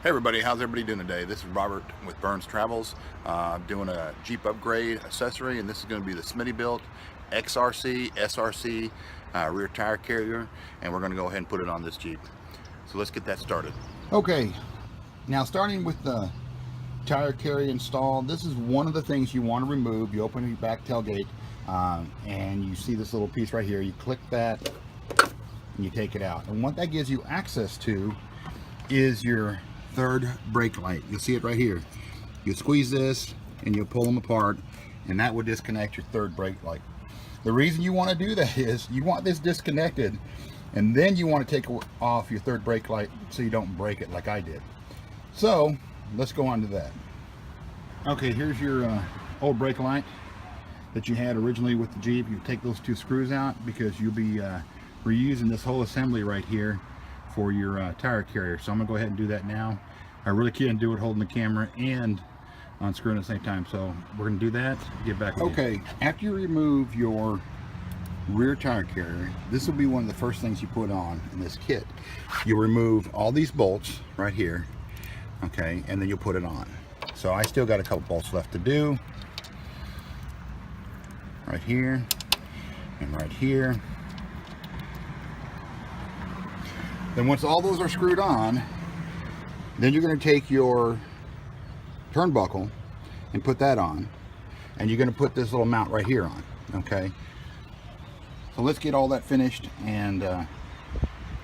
Hey everybody, how's everybody doing today? This is Robert with Burns Travels. I'm doing a Jeep upgrade accessory, and this is going to be the Smittybilt XRC rear tire carrier, and we're going to go ahead and put it on this Jeep. So let's get that started. Okay, now starting with the tire carrier installed, this is one of the things you want to remove. You open your back tailgate and you see this little piece right here. You click that and you take it out, and what that gives you access to is your third brake light. You'll see it right here. You squeeze this and you pull them apart, and that would disconnect your third brake light. The reason you want to do that is you want this disconnected, and then you want to take off your third brake light so you don't break it like I did. So let's go on to that. Okay, here's your old brake light that you had originally with the Jeep. You take those two screws out because you'll be reusing this whole assembly right here for your tire carrier. So I'm gonna go ahead and do that now. I really can't do it holding the camera and unscrewing at the same time, so we're gonna do that, get back with you. Okay, after you remove your rear tire carrier, this will be one of the first things you put on in this kit. You'll remove all these bolts right here, okay, and then you'll put it on. So I still got a couple bolts left to do, right here and right here. Then once all those are screwed on, then you're going to take your turnbuckle and put that on, and you're going to put this little mount right here on. Okay, so let's get all that finished, and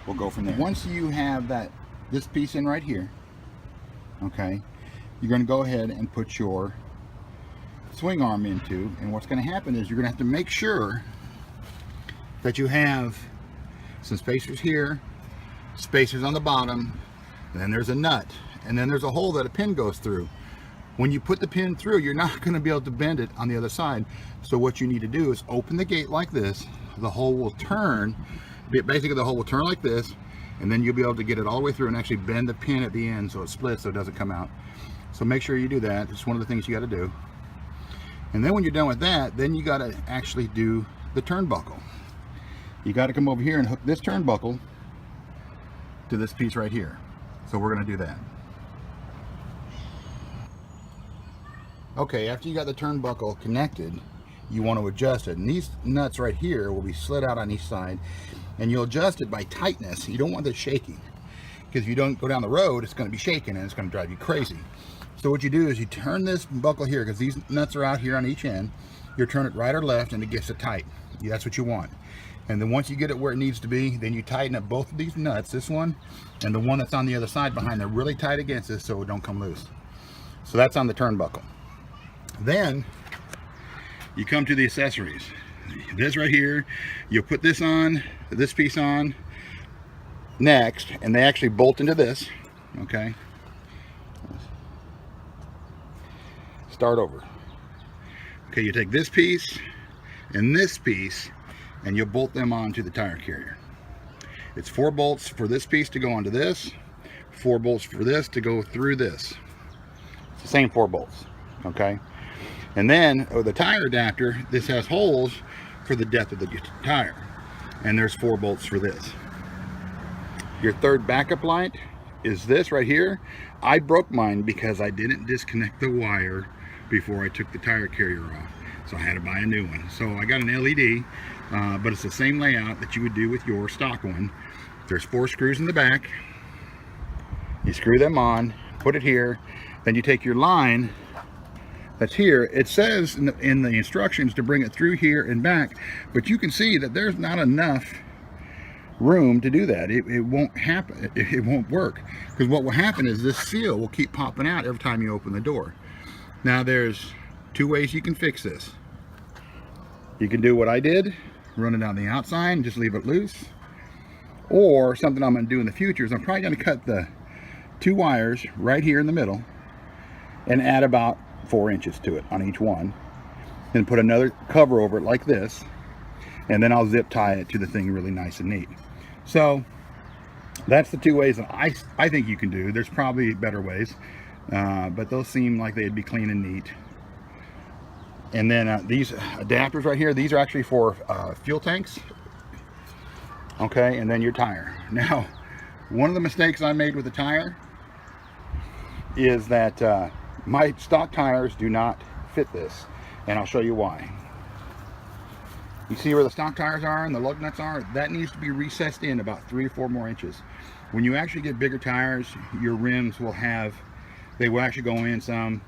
we'll go from there. Once you have this piece in right here, okay, you're going to go ahead and put your swing arm into, and what's going to happen is you're going to have to make sure that you have some spacers here, spacers on the bottom, and then there's a nut, and then there's a hole that a pin goes through. When you put the pin through, you're not going to be able to bend it on the other side. So what you need to do is open the gate like this. The hole will turn, basically the hole will turn like this, and then you'll be able to get it all the way through and actually bend the pin at the end so it splits so it doesn't come out. So make sure you do that. It's one of the things you got to do. And then when you're done with that, then you got to actually do the turnbuckle. You got to come over here and hook this turnbuckle to this piece right here. So we're going to do that. Okay, after you got the turnbuckle connected, you want to adjust it, and these nuts right here will be slid out on each side, and you'll adjust it by tightness. You don't want this shaking, because if you don't go down the road, it's going to be shaking and it's going to drive you crazy. So what you do is you turn this buckle here, because these nuts are out here on each end. You turn it right or left and it gets it tight. That's what you want. And then once you get it where it needs to be, then you tighten up both of these nuts, this one and the one that's on the other side behind there, really tight against this so it don't come loose. So that's on the turnbuckle. Then you come to the accessories. This right here, you'll put this on, this piece on next, and they actually bolt into this. Okay. Start over. Okay, you take this piece and this piece, and you'll bolt them onto the tire carrier. It's 4 bolts for this piece to go onto this, 4 bolts for this to go through this. It's the same 4 bolts, okay? And then the tire adapter, this has holes for the depth of the tire, and there's 4 bolts for this. Your third backup light is this right here. I broke mine because I didn't disconnect the wire before I took the tire carrier off, so I had to buy a new one. So I got an LED, but it's the same layout that you would do with your stock one. There's 4 screws in the back. You screw them on, put it here, then you take your line that's here. It says in the instructions to bring it through here and back, but you can see that there's not enough room to do that. It won't happen. It won't work, because what will happen is this seal will keep popping out every time you open the door. Now there's 2 ways you can fix this. You can do what I did, run it on the outside and just leave it loose, or something I'm going to do in the future is I'm probably going to cut the 2 wires right here in the middle and add about 4 inches to it on each one, and put another cover over it like this, and then I'll zip tie it to the thing really nice and neat. So that's the 2 ways that I think you can do. There's probably better ways, but those seem like they'd be clean and neat. And then these adapters right here, these are actually for fuel tanks. Okay, and then your tire. Now, one of the mistakes I made with the tire is that my stock tires do not fit this, and I'll show you why. You see where the stock tires are and the lug nuts are? That needs to be recessed in about 3 or 4 more inches. When you actually get bigger tires, your rims will have, they will actually go in some,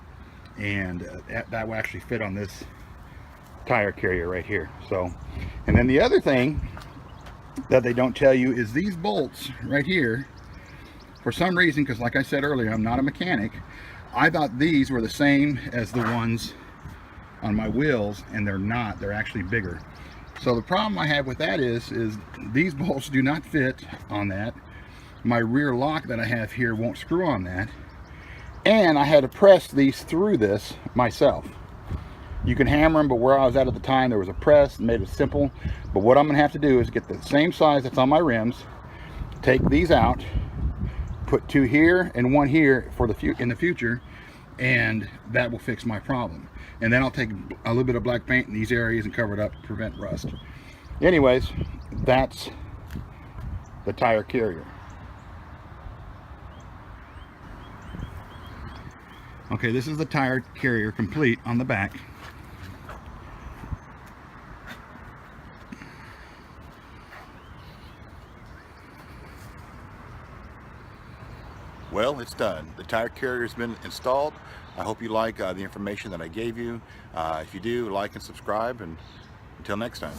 and that will actually fit on this tire carrier right here. So, and then the other thing that they don't tell you is these bolts right here, for some reason, because like I said earlier, I'm not a mechanic, I thought these were the same as the ones on my wheels, and they're not. They're actually bigger. So the problem I have with that is these bolts do not fit on that. My rear lock that I have here won't screw on that, and I had to press these through this myself. You can hammer them, but where I was at the time, there was a press and made it simple. But what I'm gonna have to do is get the same size that's on my rims, take these out, put 2 here and 1 here for in the future, and that will fix my problem. And then I'll take a little bit of black paint in these areas and cover it up to prevent rust. Anyways, that's the tire carrier. Okay, this is the tire carrier complete on the back. Well, it's done. The tire carrier has been installed. I hope you like the information that I gave you. If you do, like and subscribe, and until next time.